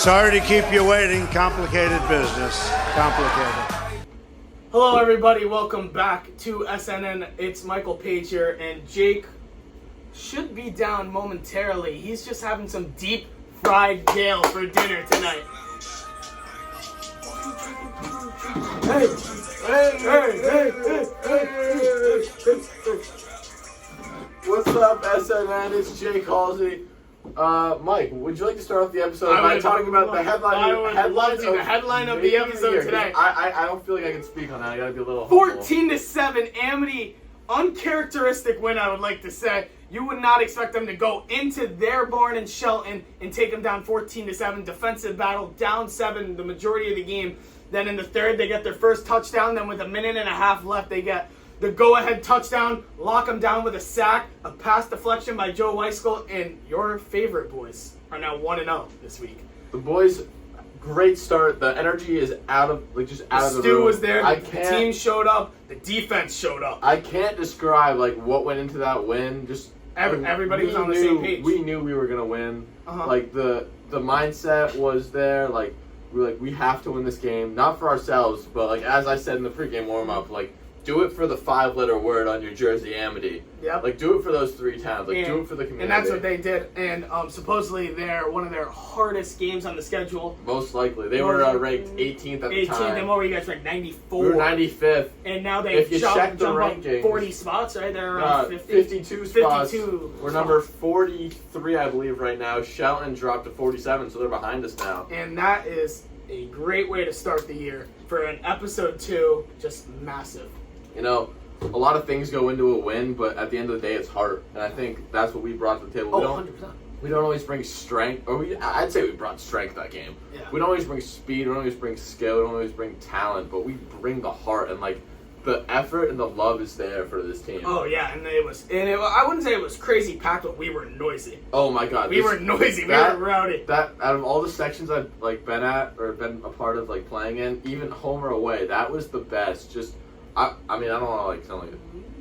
Sorry to keep you waiting. Complicated business. Complicated. Hello, everybody. Welcome back to SNN. It's Michael Page here, and Jake should be down momentarily. He's just having some deep fried gale for dinner tonight. Hey! What's up, SNN? It's Jake Halsey. Mike, would you like to start off the episode by talking about the headline of the episode today? I don't feel like I can speak on that. I gotta be a little humble. 14-7, Amity, uncharacteristic win, I would like to say. You would not expect them to go into their barn in Shelton and take them down 14-7. Defensive battle, down 7 the majority of the game. Then in the third, they get their first touchdown. Then with a minute and a half left, they get the go-ahead touchdown, lock them down with a sack, a pass deflection by Joe Weiskell, and your favorite boys are now 1-0 this week. The boys, great start. The energy is out of the room. Stu was there. The team showed up. The defense showed up. I can't describe what went into that win. Everybody was on the same page. We knew we were gonna win. The mindset was there. We have to win this game, not for ourselves, but as I said in the pregame warm-up, do it for the 5-letter word on your jersey, amity. Yep. Do it for those 3 towns. Do it for the community. And that's what they did. And supposedly they're one of their hardest games on the schedule. Most likely. They were ranked 18th at the time. 18th, and what were you guys ranked? 94? We were 95th. And now they've jumped up 40 spots, right? They're around 52 spots. 52. We're number 43, I believe, right now. Shelton dropped to 47, so they're behind us now. And that is a great way to start the year. For an episode 2, just massive. A lot of things go into a win, but at the end of the day, it's heart. And I think that's what we brought to the table. 100%. We don't always bring strength, I'd say we brought strength that game. Yeah. We don't always bring speed, we don't always bring skill, we don't always bring talent, but we bring the heart, and the effort and the love is there for this team. Oh yeah, and I wouldn't say it was crazy packed, but we were noisy. Oh my God, we were noisy. We were rowdy. That out of all the sections I've been at or been a part of playing in, even home or away, that was the best. I mean, I don't want to sound like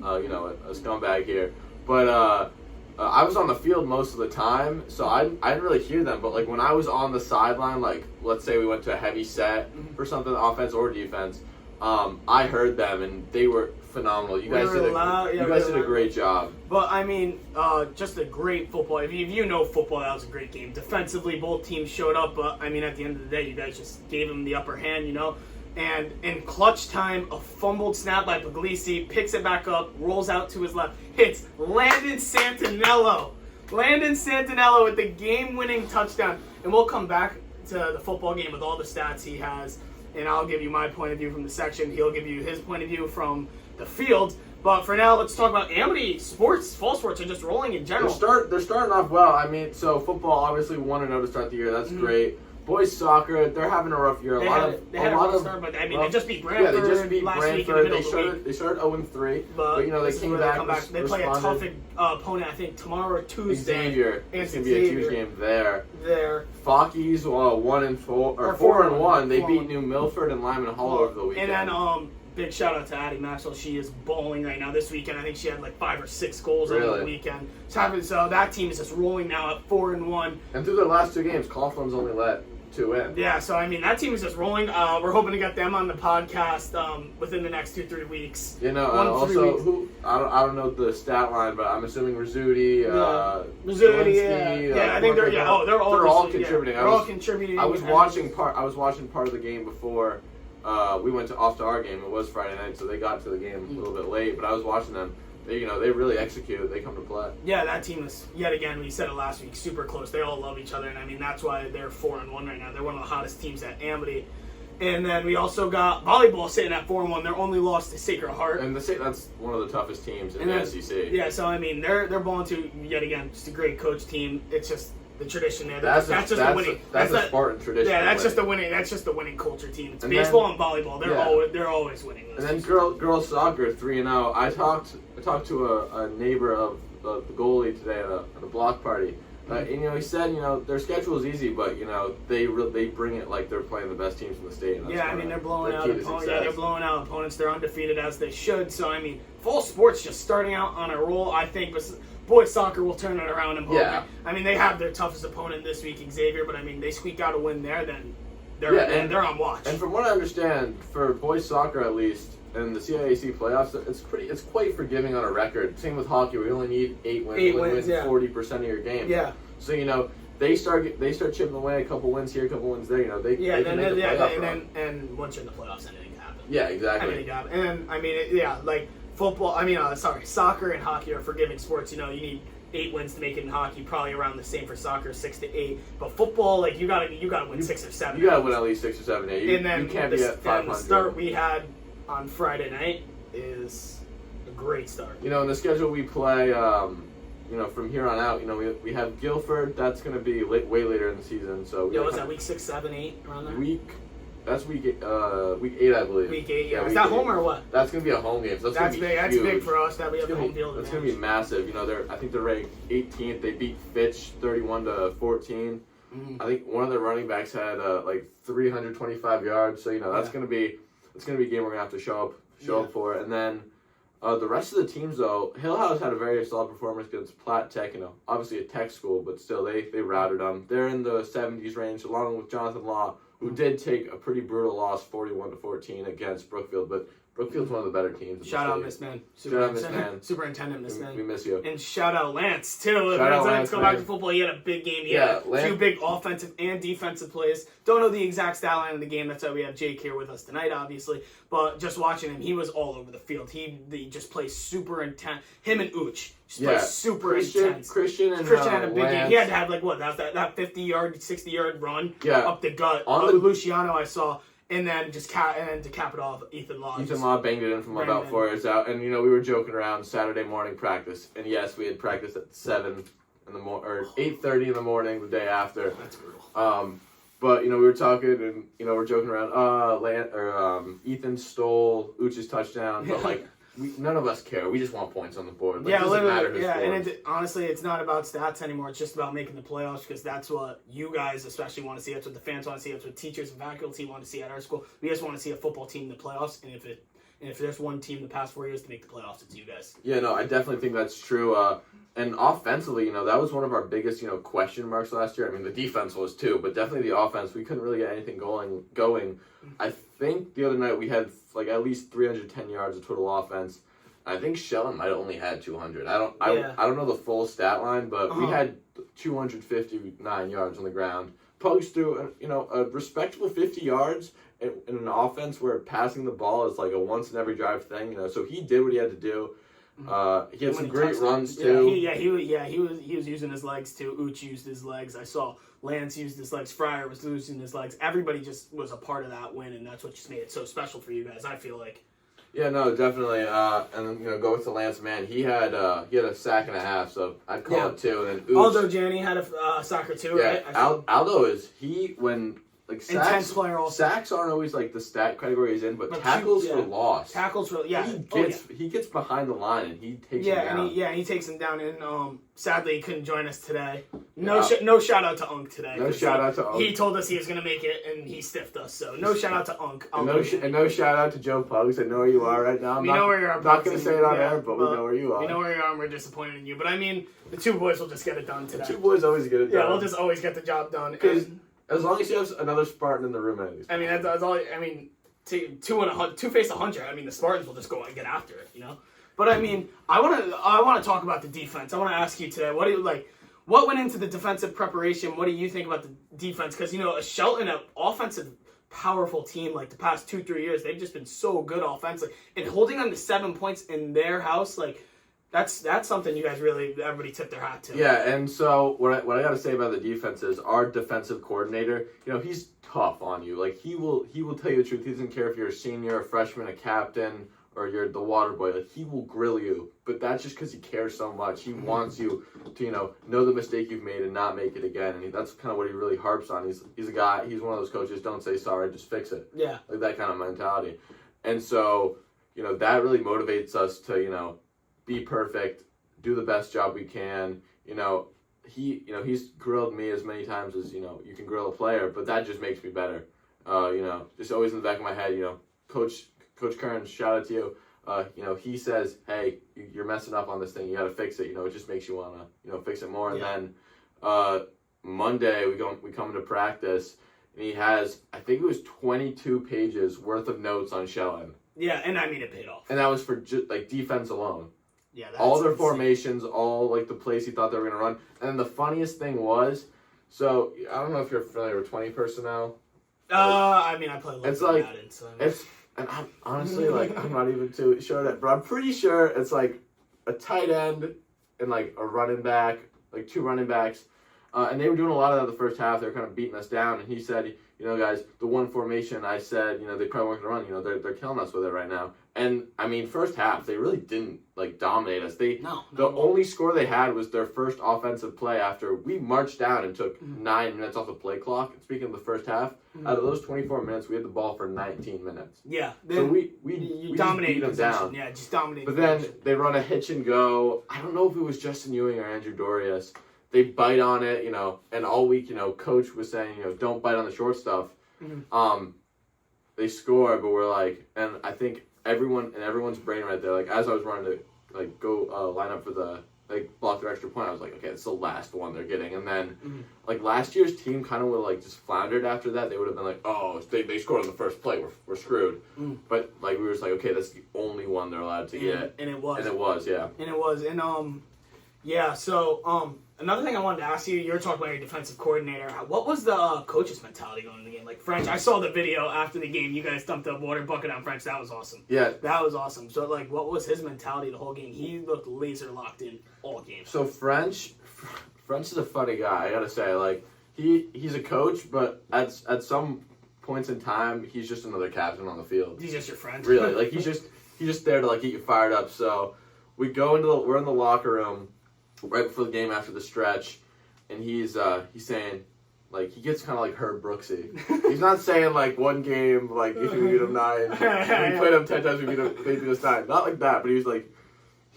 a scumbag here, but I was on the field most of the time, so I didn't really hear them. But when I was on the sideline, let's say we went to a heavy set for something, offense or defense, I heard them and they were phenomenal. You guys did a great job. But I mean, just a great football. If you know football, that was a great game. Defensively, both teams showed up, but I mean, at the end of the day, you guys just gave them the upper hand, And in clutch time, a fumbled snap by Puglisi, picks it back up, rolls out to his left, hits Landon Santinello. Landon Santinello with the game-winning touchdown. And we'll come back to the football game with all the stats he has, and I'll give you my point of view from the section. He'll give you his point of view from the field. But for now, let's talk about Amity sports. Fall sports are just rolling in general. They're starting off well. I mean, so football, obviously 1-0 to start the year. That's great. Boys soccer, they're having a rough year. They had a rough start, but I mean, they just beat Brantford. Yeah, they just beat last Brantford. Week in the middle of the week. They started 0-3, but they came back. They play a tough opponent, I think, tomorrow or Tuesday. Xavier. It's gonna be a huge game there. Fockies 4-1. They beat New Milford and Lyman Hall over the weekend. And then big shout out to Addie Maxwell. She is bowling right now. This weekend, I think she had 5 or 6 goals over the weekend. So that team is just rolling now at 4-1. And through their last 2 games, Coughlin's only let 2 in. Yeah, so I mean that team is just rolling. We're hoping to get them on the podcast within the next 2-3 weeks. Also I don't know the stat line, but I'm assuming Rizzuti, I think they're all contributing. They're all contributing. I was watching part of the game before we went off to our game. It was Friday night, so they got to the game a little bit late. But I was watching them. They really execute. They come to play. Yeah, that team is, yet again, we said it last week, super close. They all love each other, and I mean, that's why they're 4-1 right now. They're one of the hottest teams at Amity. And then we also got volleyball sitting at 4-1. Their only loss to Sacred Heart. And that's one of the toughest teams in the SEC. Yeah, so I mean, they're balling to, yet again, just a great coach team. It's just the tradition there. That's a Spartan tradition. Yeah, that's just the winning culture team. It's baseball and volleyball. They're always winning. And then girls soccer 3-0. I talked to a neighbor of the goalie today at a block party. And he said, their schedule is easy, but they bring it like they're playing the best teams in the state. And that's they're blowing out opponents. Yeah, they're blowing out opponents. They're undefeated as they should. So fall sports just starting out on a roll. I think, but boys soccer will turn it around and they have their toughest opponent this week, Xavier. But they squeak out a win there, then they're on watch. And from what I understand, for boys soccer at least, in the CIAC playoffs, it's quite forgiving on a record. Same with hockey, we only need 8 wins. You only win 40% of your games. Yeah. So they start chipping away, a couple wins here, a couple wins there. They can make the playoff run. And once you're in the playoffs, anything can happen. Yeah, exactly. Anything can happen. And like football. Soccer and hockey are forgiving sports. You need 8 wins to make it in hockey. Probably around the same for soccer, 6 to 8. But football, you gotta win 6 or 7. You gotta win at least 6 or 7. Yeah. You can't be at 500. The start we had on Friday night is a great start. In the schedule we play, from here on out, we have Guilford. That's going to be way later in the season. So was that week 6, 7, 8 around there? That's week 8, I believe. Week 8, yeah. Is that home or what? That's going to be a home game. So that's big. That's big for us that we have the home field. That's going to be massive. I think they're ranked 18th. They beat Fitch 31-14. Mm-hmm. I think one of their running backs had 325 yards. So that's going to be. It's going to be a game we're going to have to show up for. And then the rest of the teams, though, Hill House had a very solid performance against Platte Tech, obviously a tech school, but still they routed them. They're in the 70s range, along with Jonathan Law, who did take a pretty brutal loss, 41-14 against Brookfield, but Brookfield's one of the better teams. Shout out Miss Man. Superintendent Miss Man. We miss you. And shout out Lance, too. Let's go back to football. He had a big game. He had two big offensive and defensive plays. Don't know the exact stat line of the game. That's why we have Jake here with us tonight, obviously. But just watching him, he was all over the field. He just plays super intense. Him and Ooch just play super intense. Christian had a big game. He had to have, that 50-yard, 60-yard run up the gut. Luciano, I saw. And then to cap it off, Ethan Law banged it in from about 4 years out. And, we were joking around Saturday morning practice. And, yes, we had practice at 7 in the morning, or 8:30 in the morning the day after. That's brutal. But, we were talking and, we're joking around. Ethan stole Uch's touchdown. But, none of us care. We just want points on the board. It doesn't matter who scores. And honestly, it's not about stats anymore. It's just about making the playoffs because that's what you guys especially want to see. That's what the fans want to see. That's what teachers and faculty want to see at our school. We just want to see a football team in the playoffs. And if there's one team the past 4 years to make the playoffs, it's you guys. Yeah, no, I definitely think that's true. And offensively, that was one of our biggest, question marks last year. The defense was too, but definitely the offense. We couldn't really get anything going. I think the other night we had at least 310 yards of total offense. I think Shelton might have only had 200. I don't know the full stat line, but we had 259 yards on the ground. Pugs threw a respectable 50 yards in an offense where passing the ball is a once in every drive thing. So he did what he had to do. He had some great runs too. He was using his legs too. Uch used his legs. I saw Lance used his legs. Fryer was using his legs. Everybody just was a part of that win, and that's what just made it so special for you guys. I feel like. Yeah, no, definitely. And then go with the Lance man. He had a sack and a half, so I'd call it 2. And then Uch, Aldo Janney had a soccer too, right? Aldo is sacks, intense player also. Sacks aren't always the stat category he's in, but tackles for loss. Tackles for he gets behind the line and he takes him down. He takes him down. And sadly he couldn't join us today. No shout out to Unk today. No shout out to Unk. He told us he was gonna make it and he stiffed us. So no shout out to Unk. And no shout out to Joe Pugs. I know where you are right now. We know where you are. I'm not gonna say it on air, but we know where you are. We know where you are, and we're disappointed in you. But the two boys will just get it done today. The two boys always get it done. Yeah, we'll just always get the job done. As long as you have another Spartan in the room, at least. That's all. Two face 100. The Spartans will just go and get after it, But I want to talk about the defense. I want to ask you today. What went into the defensive preparation? What do you think about the defense? Because a Shelton, an offensive, powerful team, the past 2-3 years, they've just been so good offensively, and holding them to 7 points in their house, That's something you guys everybody tipped their hat to. Yeah, and so what I got to say about the defense is our defensive coordinator, he's tough on you. He will tell you the truth. He doesn't care if you're a senior, a freshman, a captain, or you're the water boy. He will grill you, but that's just because he cares so much. He wants you to, know the mistake you've made and not make it again. And that's kind of what he really harps on. He's a guy. He's one of those coaches. Don't say sorry, just fix it. Yeah, that kind of mentality. And so, that really motivates us to, be perfect, do the best job we can. he's grilled me as many times as you can grill a player, but that just makes me better. Just always in the back of my head, Coach Kearns, shout out to you. He says, hey, you're messing up on this thing. You got to fix it. It just makes you want to fix it more. Yeah. And then Monday we come into practice, and he has, I think it was 22 pages worth of notes on Shelton. Yeah, and I mean it paid off. And that was for just defense alone. Yeah, all their formations, all the plays he thought they were going to run. And then the funniest thing was, so I don't know if you're familiar with 20 personnel. I mean I play a little bit Madden, so and I'm honestly I'm not even too sure that, but I'm pretty sure it's like a tight end and like a running back, like 2 running backs. And they were doing a lot of that in the first half. They were kind of beating us down. And he said, guys, the one formation I said, they probably weren't going to run. They're killing us with it right now. And, I mean, first half, they really didn't, dominate us. The only score they had was their first offensive play after we marched down and took 9 minutes off the play clock. And speaking of the first half, out of those 24 minutes, we had the ball for 19 minutes. Yeah. So we dominated just beat them down. Yeah, just dominated. But then they run a hitch and go. I don't know if it was Justin Ewing or Andrew Dorius. They bite on it, and all week, Coach was saying, don't bite on the short stuff. Mm-hmm. They score, but we're like, and I think everyone's brain right there, as I was running to, go line up for the, block their extra point, I was like, okay, it's the last one they're getting. And then, last year's team kind of would have, just floundered after that. They would have been like, oh, they scored on the first play. We're screwed. But, we were just like, okay, that's the only one they're allowed to get. And it was. And it was, yeah. And it was. And, yeah, so, another thing I wanted to ask you, you're talking about your defensive coordinator. What was the coach's mentality going into the game? French, I saw the video after the game. You guys dumped a water bucket on French. That was awesome. Yeah. That was awesome. So, what was his mentality the whole game? He looked laser locked in all game. So, French is a funny guy, I gotta say. He's a coach, but at some points in time, he's just another captain on the field. He's just your friend. Really. He's just there to, get you fired up. So, we're in the locker room right before the game after the stretch, and he's saying, he gets kind of Herb Brooksy. He's not saying, one game, if we beat him 9, we played him 10 times, they beat us 9. Not like that, but he's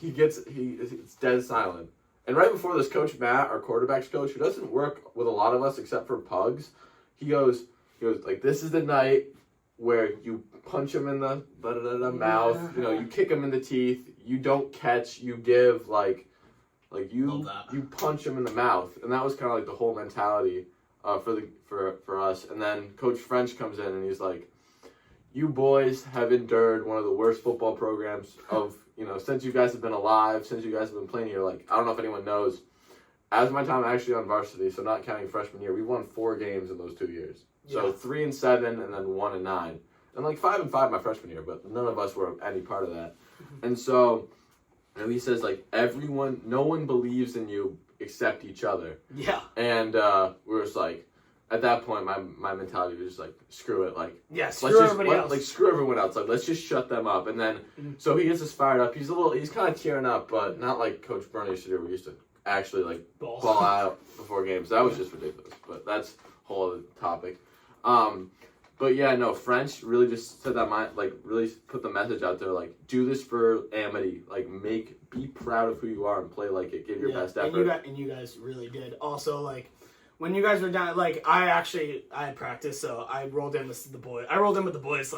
it's dead silent. And right before this, Coach Matt, our quarterback's coach, who doesn't work with a lot of us except for Pugs, he goes, this is the night where you punch him in the mouth, you kick him in the teeth, you don't catch, you give, you punch him in the mouth, and that was kind of the whole mentality for us. And then Coach French comes in and he's like, "You boys have endured one of the worst football programs of since you guys have been alive, since you guys have been playing here. I don't know if anyone knows, as my time actually on varsity, so not counting freshman year, we won 4 games in those 2 years. So 3-7, and then 1-9, and 5-5 my freshman year, but none of us were any part of that. And so." And he says, no one believes in you except each other. Yeah. And we were just at that point, my mentality was just screw it. Screw everybody else. Screw everyone else. Let's just shut them up. And then, so he gets us fired up. He's kind of tearing up, but not like Coach Bernie used to do. We used to actually, ball out before games. That was just ridiculous. But that's a whole other topic. But yeah, no, French really just said that really put the message out there, do this for amity, be proud of who you are and play like it, give your best effort. And you guys really did. Also, when you guys were down, I had practice, so I rolled in with the boys. I rolled in with the boys,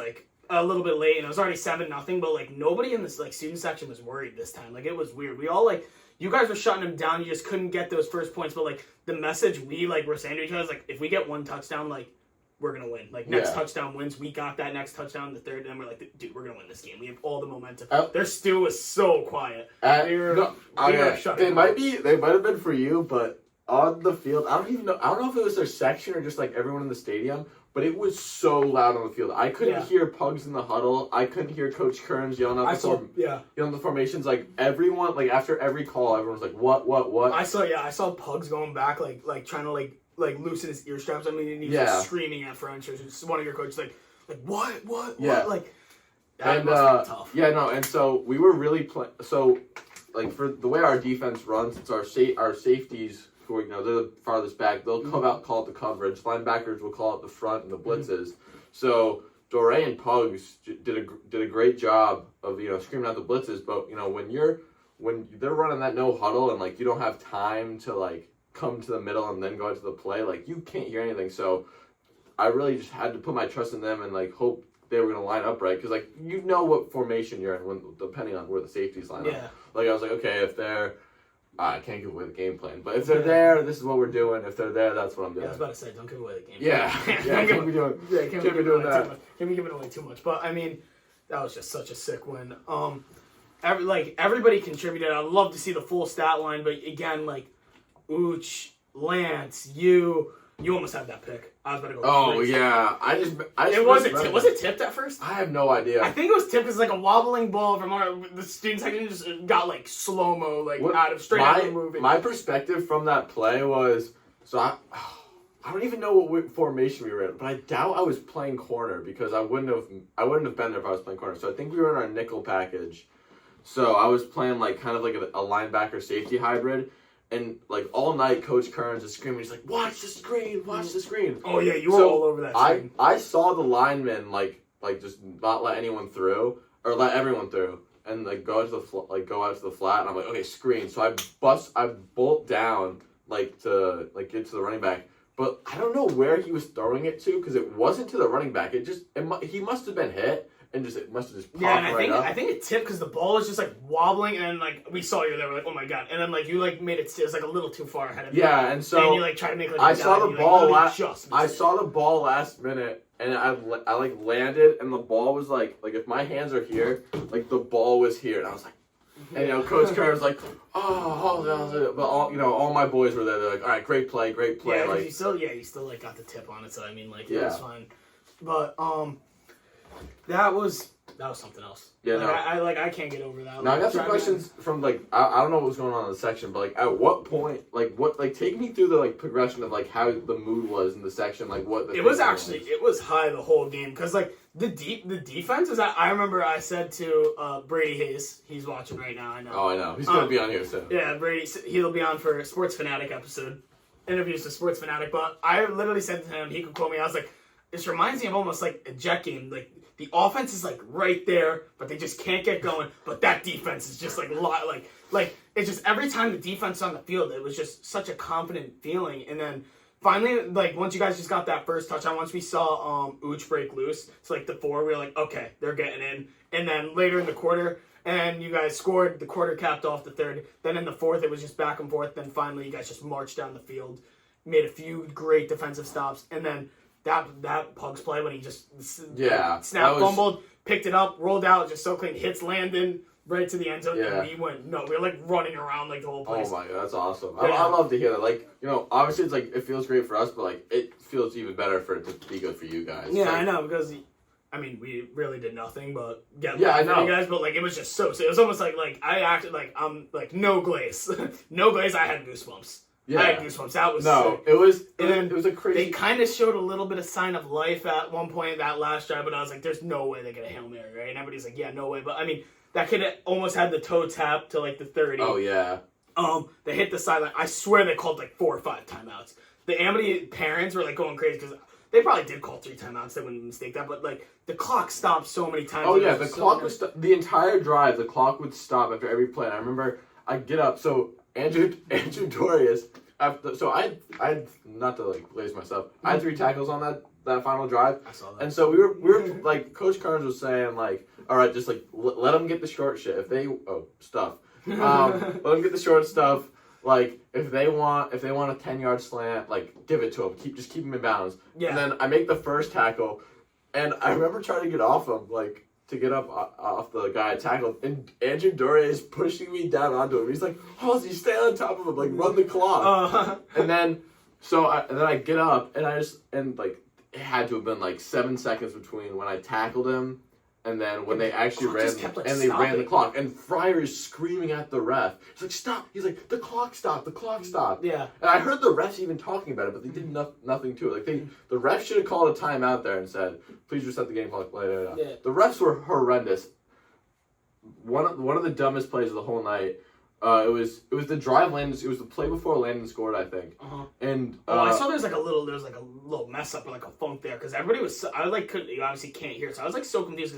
a little bit late, and it was already 7-0, but, nobody in this, student section was worried this time. It was weird. We all, you guys were shutting them down, you just couldn't get those first points, but, the message we, were saying to each other is, if we get one touchdown, we're going to win. Next touchdown wins. We got that next touchdown, the third, and we're dude, we're going to win this game. We have all the momentum. Their stew was so quiet. They might have been for you, but on the field, I don't know if it was their section or just, everyone in the stadium, but it was so loud on the field. I couldn't hear Pugs in the huddle. I couldn't hear Coach Kearns yelling out the formations. Everyone, after every call, everyone's what? I saw Pugs going back, trying to, loosen his ear straps. I mean, and he was screaming at French. Or just one of your coaches, what? Yeah. That must be tough. Yeah, no, and so we were really for the way our defense runs, it's our safeties who are, they're the farthest back. They'll come out, call it the coverage. Linebackers will call it the front and the blitzes. So Dore and Pugs did a great job of screaming out the blitzes. But when they're running that no huddle and you don't have time to come to the middle and then go out to the play, like, you can't hear anything. So I really just had to put my trust in them and, like, hope they were going to line up right. Because, like, you know what formation you're in when depending on where the safeties line up. Like, I was like, okay, if they're... I can't give away the game plan. But if they're there, this is what we're doing. If they're there, that's what I'm doing. I was about to say, don't give away the game plan. Can't be doing that. Can't be giving away too much. But, I mean, that was just such a sick win. Everybody contributed. I'd love to see the full stat line. But, again, like, Ooch, Lance, you almost had that pick. I was about to go. Oh crazy. Yeah, I just Was it tipped at first? I have no idea. I think it was tipped because like a wobbling ball from the student section just got like slow mo out of moving. My perspective from that play was I don't even know what formation we were in, but I doubt I was playing corner because I wouldn't have been there if I was playing corner. So I think we were in our nickel package. So I was playing like kind of like a linebacker safety hybrid. And, like, all night, Coach Kearns is screaming. He's like, watch the screen, watch the screen. Oh, yeah, you were all over that screen. I saw the linemen, like just not let anyone through, or let everyone through, and, like, go out to the flat, and I'm like, okay, screen. So I bolt down, like, to, like, get to the running back. But I don't know where he was throwing it to, because it wasn't to the running back. He must have been hit. And it must have just popped up. I think it tipped because the ball was just like wobbling, and then like we saw you there, we're like, oh my god, and then like you like made it was like a little too far ahead of you. Yeah, and so you like try to make like I saw the ball last minute, and I like landed, and the ball was like if my hands are here, like the ball was here, and I was like, and Coach Kerr was like, but all my boys were there. They're like, all right, great play. Yeah, like you still like got the tip on it, so I mean like it was fine, but That was something else. Yeah, I can't get over that. Now I got some questions from I don't know what was going on in the section, but at what point take me through the progression of how the mood was in the section, what the it was high the whole game because the defense is I remember I said to Brady Hayes, he's watching right now. I know. Oh, I know. He's gonna be on here soon. Yeah, Brady, he'll be on for Sports Fanatic episode, interviews to Sports Fanatic. But I literally said to him, he could quote me. I was like, this reminds me of almost like a jet game, the offense is right there, but they just can't get going. But that defense is just it's just every time the defense on the field, it was just such a confident feeling. And then finally, once you guys just got that first touchdown, once we saw Ooch break loose, it's the 4, we were like, okay, they're getting in. And then later in the quarter, and you guys scored, the quarter capped off the third. Then in the fourth, it was just back and forth. Then finally, you guys just marched down the field, made a few great defensive stops, and then that Pugs play when he just fumbled, picked it up, rolled out, just so clean, hits Landon right to the end zone, and we were running around the whole place. Oh my god, that's awesome. Yeah. I love to hear that. Obviously it's it feels great for us, but it feels even better for it to be good for you guys. Yeah, I know, because we really did nothing but get I know. You guys, but it was just so it was almost like I acted like I'm no glaze. No glaze, I had goosebumps. Yeah. I had goosebumps. That was sick. It was a crazy. They kind of showed a little bit of sign of life at one point that last drive, but I was like, "There's no way they get a Hail Mary, right?" And everybody's like, "Yeah, no way." But that kid almost had the toe tap to the 30. Oh yeah. They hit the sideline. I swear they called 4 or 5 timeouts. The Amity parents were going crazy because they probably did call 3 timeouts. They wouldn't mistake that, but the clock stopped so many times. Oh yeah, the clock was the entire drive. The clock would stop after every play. And I remember I'd get up. So Andrew Dorius. So I not to blaze myself. I had 3 tackles on that final drive. I saw that. And so we were Coach Kearns was saying all right, just let them get the short shit. If they stuff, let them get the short stuff. If they want a 10-yard slant, give it to them. Just keep them in bounds. Yeah. And then I make the first tackle, and I remember trying to get off him to get up off the guy I tackled, and Andrew Dore is pushing me down onto him. He's like, Halsey, stay on top of him, run the clock. And then, I get up, and it had to have been 7 seconds between when I tackled him and then when they actually ran the clock. And Fryer is screaming at the ref. He's like, stop. He's like, the clock stopped. Yeah. And I heard the refs even talking about it, but they did nothing to it. The refs should have called a timeout there and said, please reset the game clock. Yeah. The refs were horrendous. One of the dumbest plays of the whole night. It was the drive Landon. It was the play before Landon scored, I think. And I saw there was a little mess up or a funk there because everybody was. You obviously can't hear it, so I was so confused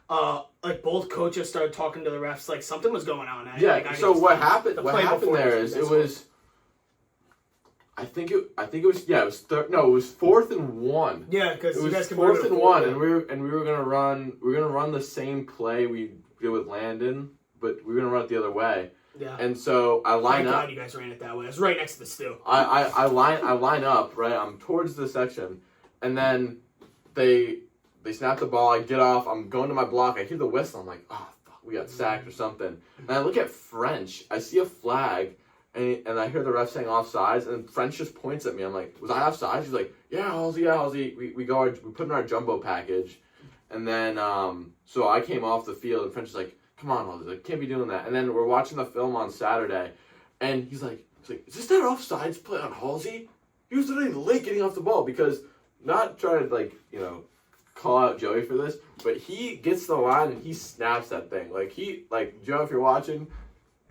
because both coaches started talking to the refs something was going on. What happened? What happened there is it was I think it was it was it was 4th and 1. Yeah, because It you guys was converted 4th and a 1, fourth. and we were gonna run the same play we did with Landon, but we were gonna run it the other way. Yeah. And so I line Thank up. God you guys ran it that way. It was right next to the stew. I line up, right? I'm towards the section, and then they snap the ball. I get off. I'm going to my block. I hear the whistle. I'm like, oh fuck, we got sacked or something. And I look at French. I see a flag, and I hear the ref saying offsides, and French just points at me. I'm like, was I offsides? He's like, yeah, Halsey. We put in our jumbo package, and then so I came off the field, and French is like, come on, Halsey, like, can't be doing that. And then we're watching the film on Saturday, and he's like, is this that offsides play on Halsey? He was literally late getting off the ball because not trying to call out Joey for this, but he gets the line and he snaps that thing. Joe, if you're watching,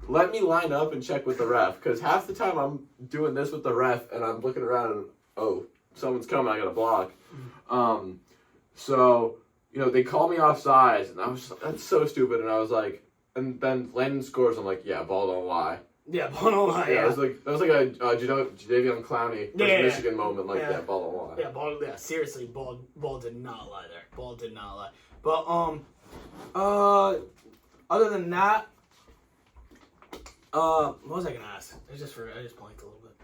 let me line up and check with the ref, because half the time I'm doing this with the ref and I'm looking around and, oh, someone's coming, I got to block. So, they call me offsides, and I was that's so stupid, and I was like, and then Landon scores, I'm like, yeah, ball don't lie. Yeah, ball don't lie. Yeah, that was like a Jadeveon Clowney versus Michigan moment, ball don't lie. Yeah, ball. Yeah, seriously, ball did not lie there. Ball did not lie. But other than that, what was I gonna ask? I just blanked a little bit.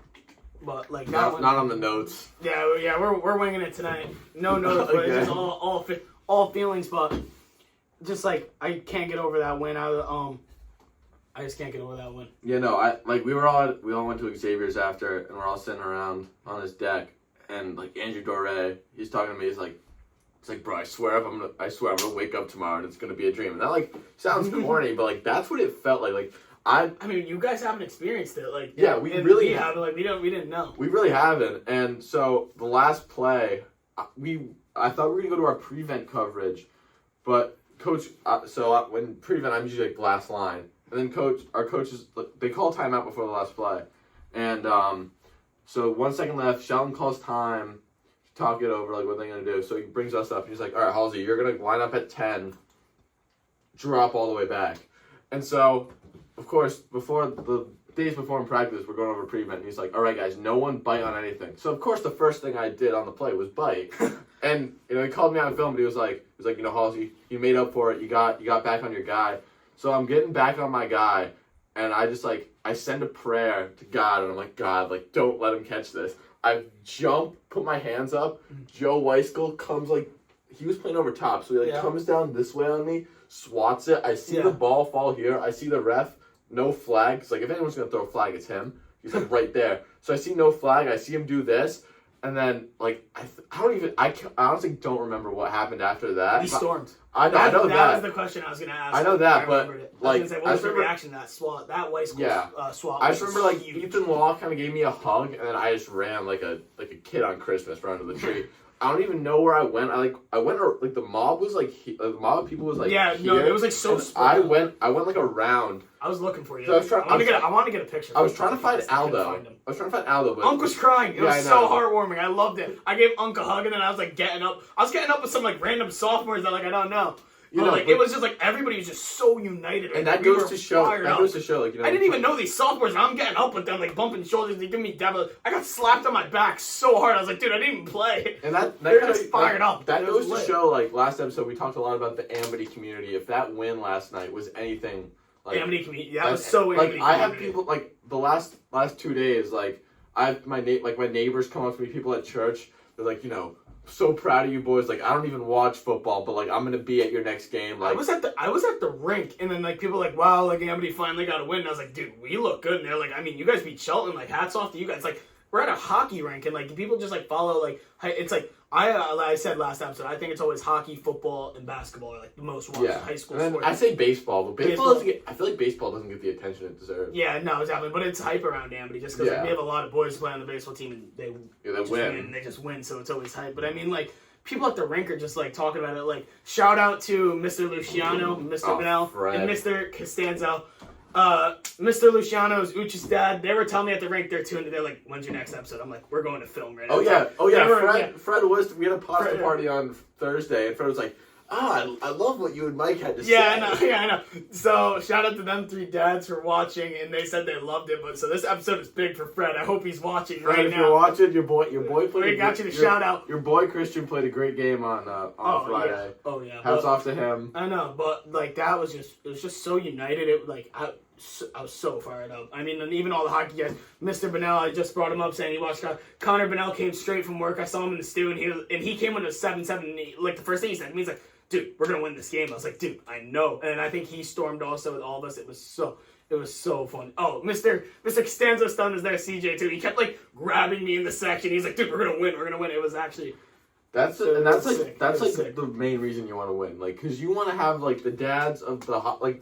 But not on the notes. Yeah, we're winging it tonight. No notes, but it's just all feelings. But just I can't get over that win. I just can't get over that win. Yeah, no, we all went to Xavier's after, and we're all sitting around on his deck, and Andrew Doré, he's talking to me. He's like, bro, I swear I'm gonna wake up tomorrow and it's gonna be a dream. And that sounds corny, but that's what it felt like. I mean, you guys haven't experienced it, we really haven't. We didn't know. We really haven't. And so the last play, I thought we were gonna go to our prevent coverage, but coach. When prevent, I'm usually last line. And then our coaches, they call timeout before the last play. And so 1 second left, Shelton calls time to talk it over, what they're going to do. So he brings us up. He's like, all right, Halsey, you're going to line up at 10, drop all the way back. And so, of course, days before in practice, we're going over prevent. And he's like, all right, guys, no one bite on anything. So, of course, the first thing I did on the play was bite. And, he called me on film, but he was like, Halsey, you made up for it. You got back on your guy. So I'm getting back on my guy, and I just I send a prayer to God, and I'm like, God, don't let him catch this. I jump, put my hands up. Joe Weiskell comes he was playing over top, so he comes down this way on me, swats it. I see the ball fall here. I see the ref, no flag. Cause if anyone's gonna throw a flag, it's him. He's right there. So I see no flag. I see him do this, and then I honestly don't remember what happened after that. He stormed. I know that. That was the question I was going to ask. I know that, but what was the remember, reaction to that swat? That white swat. I just remember Ethan Law kind of gave me a hug, and then I just ran like a kid on Christmas running to the tree. I don't even know where I went. I went the mob was the mob of people was here. It was so split. I went around. I was looking for you. So I want to get a picture. I was trying to find Aldo. But Unc was crying. It was so heartwarming. I loved it. I gave Unc a hug, and then I was getting up. I was getting up with some random sophomores that I don't know. It was just everybody was just so united. And that goes to show. I didn't even know these sophomores. And I'm getting up with them, bumping shoulders. They give me devil. I got slapped on my back so hard. I was like, dude, I didn't even play. And they're just fired up. That goes to show. Last episode, we talked a lot about the Amity community. If that win last night was anything, Amity community, that was so Amity. I have people the last 2 days. I have my neighbors come up to me. People at church. They're so proud of you boys. I don't even watch football, but I'm gonna be at your next game. I was at the rink, and then people wow, Amity finally got a win. And I was like, dude, we look good. And they're you guys beat Shelton. Hats off to you guys. We're at a hockey rink, and people just follow it's I said last episode. I think it's always hockey, football, and basketball are the most watched high school sports. I say baseball, but baseball doesn't get. I feel like baseball doesn't get the attention it deserves. Yeah, no, exactly. But it's hype around Amity just because we have a lot of boys playing on the baseball team, and they win. And they just win, so it's always hype. But I mean, people at the rink are just talking about it. Shout out to Mr. Luciano, Mr. Bennell, and Mr. Costanzo. Mr. Luciano's Uchi's dad, they were telling me at the rink they're tuned. They're like, when's your next episode? I'm like, we're going to film right now. Fred was, we had a pasta party on Thursday, and Fred was like, I love what you and Mike had to say. Yeah, I know. So shout out to them 3 dads for watching, and they said they loved it. But so this episode is big for Fred. I hope he's watching Fred, right if now. you're watching, your boy played. We got you to shout out. Your boy Christian played a great game on Friday. Yeah. Oh yeah. Hats off to him. I know, but like that was it was just so united. It like I was so fired up. I mean, and even all the hockey guys. Mr. Bennell, I just brought him up saying he watched Connor Bennell came straight from work. I saw him in the stew, and he came on a 7-7. Like the first thing he said to me, he's like, "Dude, we're gonna win this game." I was like, "Dude, I know." And I think he stormed also with all of us. It was so fun. Oh, Mr. Costanzo Stun is there, CJ too. He kept like grabbing me in the section. He's like, "Dude, we're gonna win. We're gonna win." It was actually. That's the main reason you want to win, like, because you want to have like the dads of the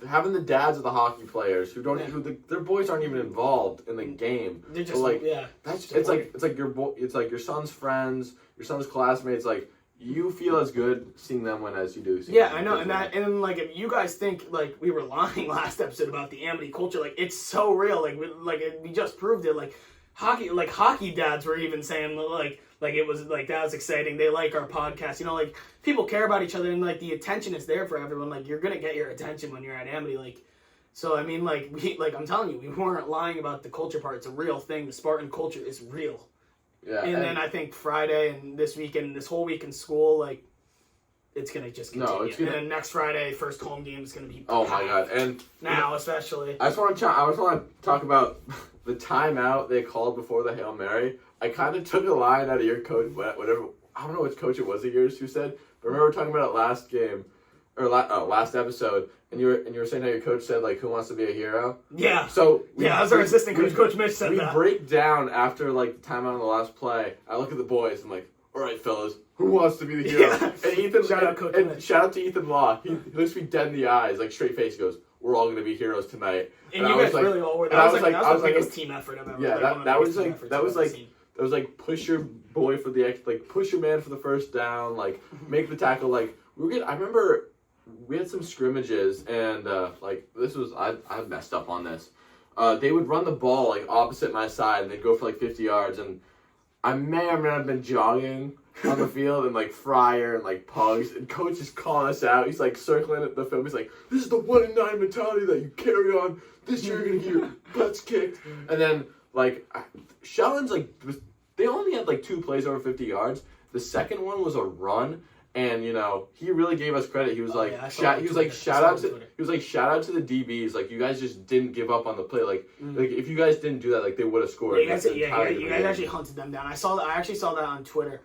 having the dads of the hockey players who don't their boys aren't even involved in the game. They're just like it's like your son's friends, your son's classmates. Like you feel as good seeing them win as you do. I know, and like if you guys think like we were lying last episode about the amity culture, like it's so real. Like we just proved it. Like hockey dads were even saying like it was like that was exciting. They like our podcast. You know, like people care about each other and like the attention is there for everyone. Like you're gonna get your attention when you're at Amity. Like so I mean like I'm telling you, we weren't lying about the culture part. It's a real thing. The Spartan culture is real. Yeah. And then I think Friday and this weekend, this whole week in school, like it's gonna just continue. And then next Friday, first home game is gonna be. Oh my god! And now especially. I just want to talk about the timeout they called before the Hail Mary. I kind of took a line out of your coach, whatever. I don't know which coach it was of yours who said, but I remember talking about it last game, or last episode, and you were saying how your coach said like, "Who wants to be a hero?" Yeah. So that was our assistant coach, Coach Mitch said that. We break down after like the timeout on the last play. I look at the boys. I'm like, "All right, fellas, who wants to be the hero?" Yeah. And Ethan, shout out to Ethan Law. He looks me dead in the eyes, like straight face. He goes, "We're all going to be heroes tonight." And you guys really all were. That was the biggest team effort I've ever. Yeah, that was like push your boy for push your man for the first down, like make the tackle. Like I remember we had some scrimmages and this was I messed up on this. They would run the ball like opposite my side and they'd go for like 50 yards and I may or may not have been jogging on the field and like Fryer and like Pugs and coach is calling us out. He's like circling at the film. He's like, "This is the 1-9 mentality that you carry on. This year you're gonna get your butts kicked." And then like Shelton's like they only had like 2 plays over 50 yards. The second one was a run. And he really gave us credit. He was shout out to the DBs. Like you guys just didn't give up on the play. Like if you guys didn't do that, like they would have scored. You guys actually hunted them down. I actually saw that on Twitter.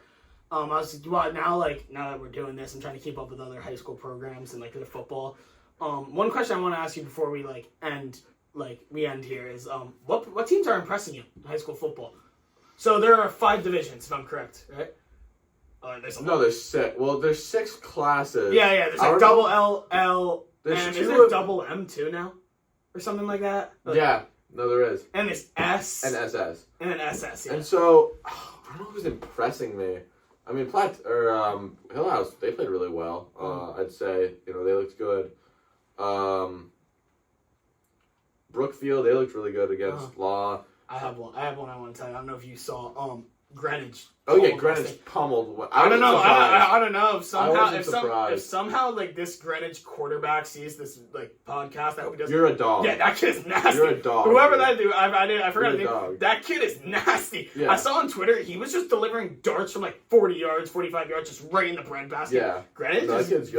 Now that we're doing this, I'm trying to keep up with other high school programs and like the football. One question I want to ask you before we end here is what teams are impressing you in high school football? So there are 5 divisions, if I'm correct, right? There's 6. Well, there's 6 classes. Yeah. There's like double L, and is there double M too now? Or something like that? No, there is. And there's S. And SS. And then SS, yeah. And so, I don't know who's impressing me. I mean, Hill House, they played really well. I'd say, they looked good. Brookfield, they looked really good against Law. I have one I want to tell you. I don't know if you saw Greenwich. Oh yeah, Greenwich pummeled. I don't know if somehow like this Greenwich quarterback sees this like podcast. I hope he doesn't. You're a dog. Yeah, that kid is nasty. You're a dog. Whoever that dude, I forgot his name. That kid is nasty. Yeah. I saw on Twitter he was just delivering darts from like 40 yards, 45 yards, just right in the bread basket. Yeah, Greenwich is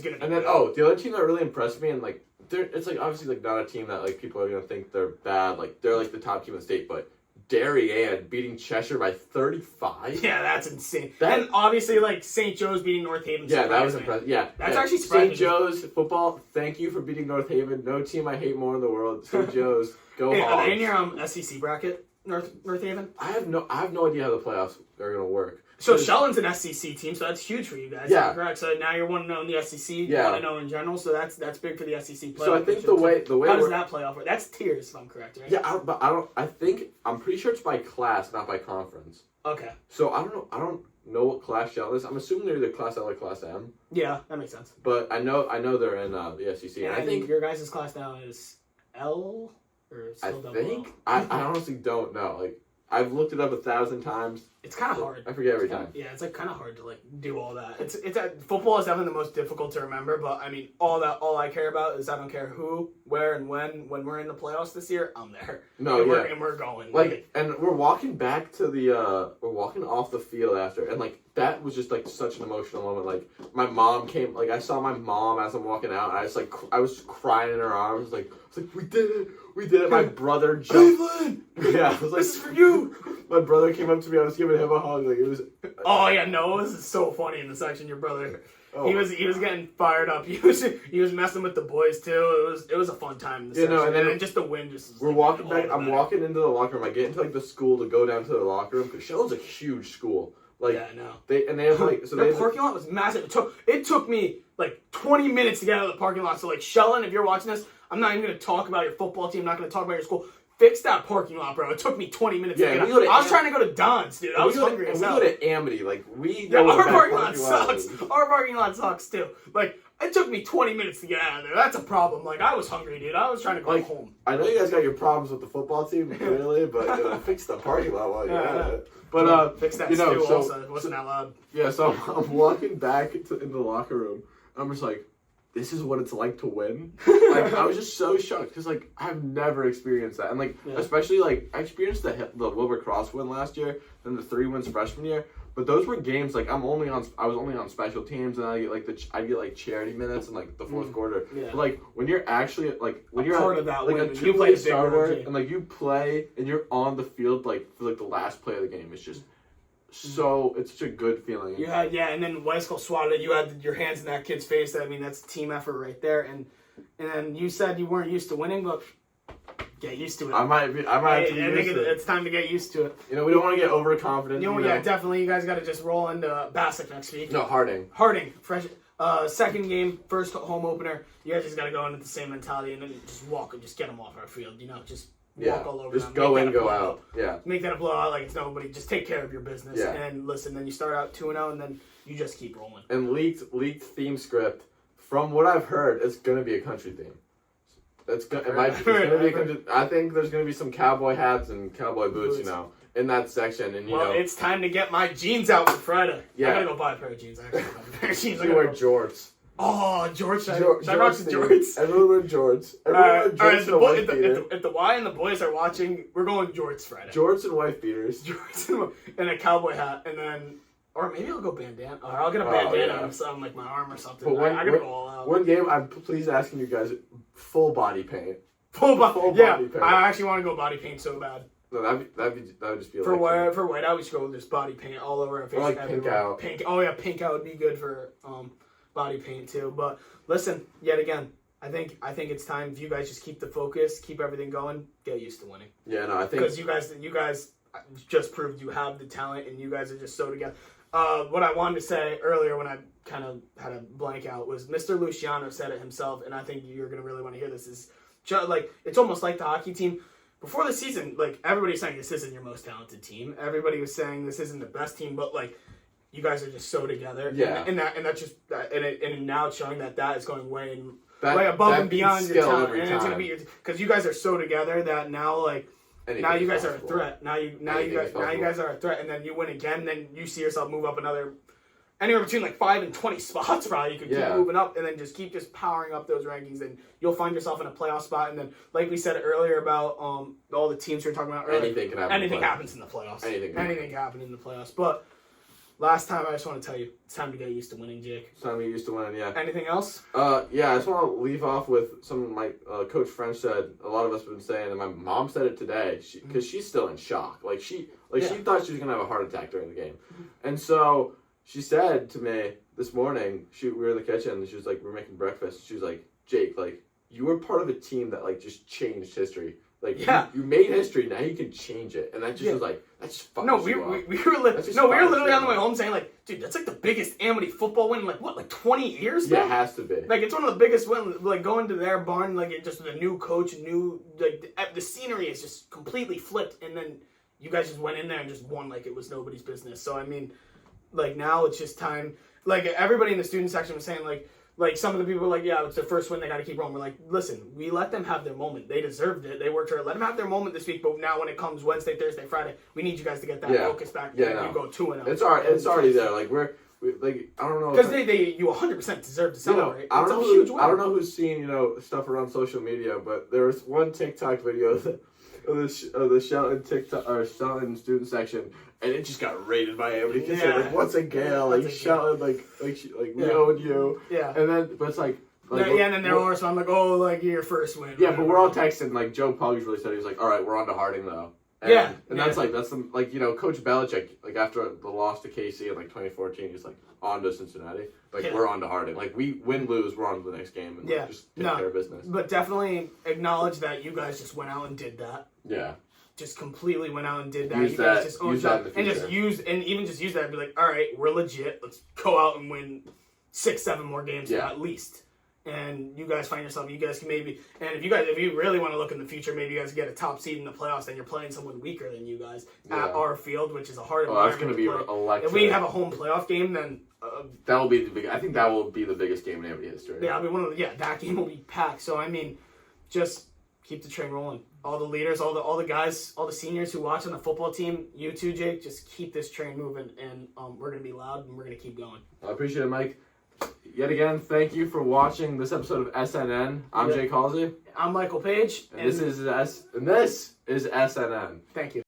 gonna. And then the other team that really impressed me and like it's like obviously like not a team that like people are gonna think they're bad. Like they're like the top team in the state, but Darien beating Cheshire by 35. Yeah, that's insane. And obviously, like St. Joe's beating North Haven. Yeah, that was impressive. Yeah, that's actually surprising. St. Joe's football. Thank you for beating North Haven. No team I hate more in the world. St. Joe's, go Hogs. Are they in your SEC bracket, North Haven? I have no idea how the playoffs are gonna work. So Shelton's an SEC team, so that's huge for you guys. Yeah. Correct. So now you're 1-0 in the SEC. Yeah. 1-0 in general. So that's big for the SEC playoff. So I think the way how does that play off? That's tiers, if I'm correct, right? Yeah, I'm pretty sure it's by class, not by conference. Okay. So I don't know what class Shelton is. I'm assuming they're either class L or class M. Yeah, that makes sense. But I know they're in the SEC. Yeah, and I think your guys' class now is L or still double L? I honestly don't know. Like I've looked it up 1,000 times. It's kind of hard. I forget every time. Yeah, it's like kind of hard to like do all that. It's football is definitely the most difficult to remember. But I mean, all I care about is I don't care who, where, and when. When we're in the playoffs this year, I'm there. No, and we're going. Like, and we're walking back to we're walking off the field after, and like that was just like such an emotional moment. Like my mom came, like I saw my mom as I'm walking out, and I was crying in her arms, like we did it. My brother jumped. Cleveland! Yeah, I was like, this is for you. My brother came up to me. I was giving him a hug. Like it was. Oh yeah, no, this is so funny in the section. Your brother, oh, he was getting fired up. He was messing with the boys too. It was a fun time in the section. No, and then just the wind just. We're walking back. I'm walking into the locker room. I get into like the school to go down to the locker room because Shelton's a huge school. Like yeah, no. They have like their parking lot was massive. It took me like 20 minutes to get out of the parking lot. So like Shelton, if you're watching this, I'm not even gonna talk about your football team. I'm not gonna talk about your school. Fix that parking lot, bro. It took me 20 minutes to get out. I was trying to go to Don's, dude. I was hungry as hell. We go to Amity. Like, our parking lot sucks. Our parking lot sucks, too. Like, it took me 20 minutes to get out of there. That's a problem. Like, I was hungry, dude. I was trying to go home. I know you guys got your problems with the football team, clearly, but fix the parking lot while you're at it. But, fix that stew also. It wasn't that loud. Yeah, so I'm walking back into the locker room. I'm just like, this is what it's like to win. Like, I was just so shocked because, like, I've never experienced that. And, like, especially, like, I experienced the Wilbur Cross win last year, then the 3 wins freshman year. But those were games, like, I was only on special teams, and I get, like, charity minutes in, like, the fourth quarter. Yeah. But, like, when you're actually, like, when you're part of that like, win, you play a starter, and, like, you play, and you're on the field, like, for, like, the last play of the game, it's just... So it's such a good feeling. And then Weiskel swatted. You had your hands in that kid's face. I mean, that's a team effort right there. And then you said you weren't used to winning, but get used to it. I might be. I think it's time to get used to it. You know, we don't want to get overconfident. Yeah, definitely. You guys got to just roll into Bassick next week. No, Harding, fresh. Second game, first home opener. You guys just got to go into the same mentality and then just walk and just get them off our field. You know, just. Walk all over just them. Go in, go out. Yeah. Make that a blowout like it's nobody. Just take care of your business. Yeah. And listen, then you start out 2-0 and then you just keep rolling. And leaked theme script. From what I've heard, it's going to be a country theme. It's going to be a country. I think there's going to be some cowboy hats and cowboy boots, you know, in that section. And you know, it's time to get my jeans out for Friday. Yeah. I got to go buy a pair of jeans, actually. You wear jorts. Oh, George! Should I rock some jorts? Everyone wear jorts. Everyone wear jorts if the Y and the boys are watching, we're going jorts Friday. Jorts and wife beaters. Jorts and a cowboy hat, and then, or maybe I'll go bandana. Or I'll get a bandana on like my arm or something. I gotta go all out. One game, I'm please asking you guys, full body paint. Full body paint. I actually want to go body paint so bad. No, that would just be for white out. We should go with just body paint all over our face. Or like pink out. Pink. Oh yeah, pink out would be good for body paint too. But listen, yet again, I think it's time if you guys just keep the focus, keep everything going, get used to winning. Yeah, no, I think because you guys just proved you have the talent and you guys are just so together. What I wanted to say earlier when I kind of had a blank out was Mr. Luciano said it himself, and I think you're gonna really want to hear this. Is like it's almost like the hockey team. Before the season, like everybody's saying this isn't your most talented team. Everybody was saying this isn't the best team, but like you guys are just so together. Yeah. And that's just and now it's showing that is going way above and beyond your talent. And it's gonna be because you guys are so together that now like now you guys are a threat. Now you guys are a threat, and then you win again. Then you see yourself move up anywhere between like 5 and 20 spots. Probably you could keep moving up, and then keep powering up those rankings, and you'll find yourself in a playoff spot. And then, like we said earlier about all the teams we were talking about earlier, anything happens in the playoffs. Anything can happen in the playoffs. But last time, I just want to tell you, it's time to get used to winning, Jake. It's time to get used to winning. Yeah. Anything else? Yeah. I just want to leave off with something my Coach French said. A lot of us have been saying, and my mom said it today because she's still in shock. She thought she was gonna have a heart attack during the game, and so. She said to me this morning, we were in the kitchen, and she was like, we were making breakfast. She was like, Jake, like, you were part of a team that, like, just changed history. Like, you made history, now you can change it. And that just was like, that's just fucking we were literally on the way home saying, like, dude, that's like the biggest Amity football win in, like 20 years now? Yeah, it has to be. Like, it's one of the biggest wins, like, going to their barn, like, just with a new coach, the scenery is just completely flipped, and then you guys just went in there and just won like it was nobody's business. So, I mean... Like, now it's just time. Like, everybody in the student section was saying, like, like some of the people were like, yeah, it's their first win. They got to keep rolling. We're like, listen, we let them have their moment. They deserved it. They worked hard. Let them have their moment this week. But now when it comes Wednesday, Thursday, Friday, we need you guys to get that focus back. Yeah, and you go 2-0. It's already there. Like like I don't know because you 100% deserve to celebrate. I don't know who's seen stuff around social media, but there was one TikTok video of the Shelton TikTok or Shelton student section, and it just got rated by everybody. Because like, what's a Gale? Like Shelton, like we owed you. Yeah. And then, but it's like. And then they're all so I'm like, oh, like your first win. Yeah, but we're all texting. Like Joe Puggs really said, he was like, all right, we're on to Harding though. And that's Coach Belichick, like after the loss to KC in like 2014, he's like on to Cincinnati. Like we're on to Harding. Like we win, lose, we're on to the next game and just take care of business. But definitely acknowledge that you guys just went out and did that. Yeah. Just completely went out and did that. Use that in the future. And even just use that and be like, all right, we're legit. Let's go out and win 6-7 more games at least. And you guys find yourself, you guys can maybe, and if you really want to look in the future, maybe you guys get a top seed in the playoffs, then you're playing someone weaker than you guys at our field, which is a hard environment. That's going to be electric. If we have a home playoff game, then that will be I think that will be the biggest game in Amity history. Yeah, I mean that game will be packed. So I mean, just keep the train rolling. All the leaders, all the guys, all the seniors who watch on the football team, you too, Jake, just keep this train moving, and we're going to be loud and we're going to keep going. I appreciate it, Mike. Yet again, thank you for watching this episode of SNN. I'm Jake Halsey. I'm Michael Page. And this is SNN. Thank you.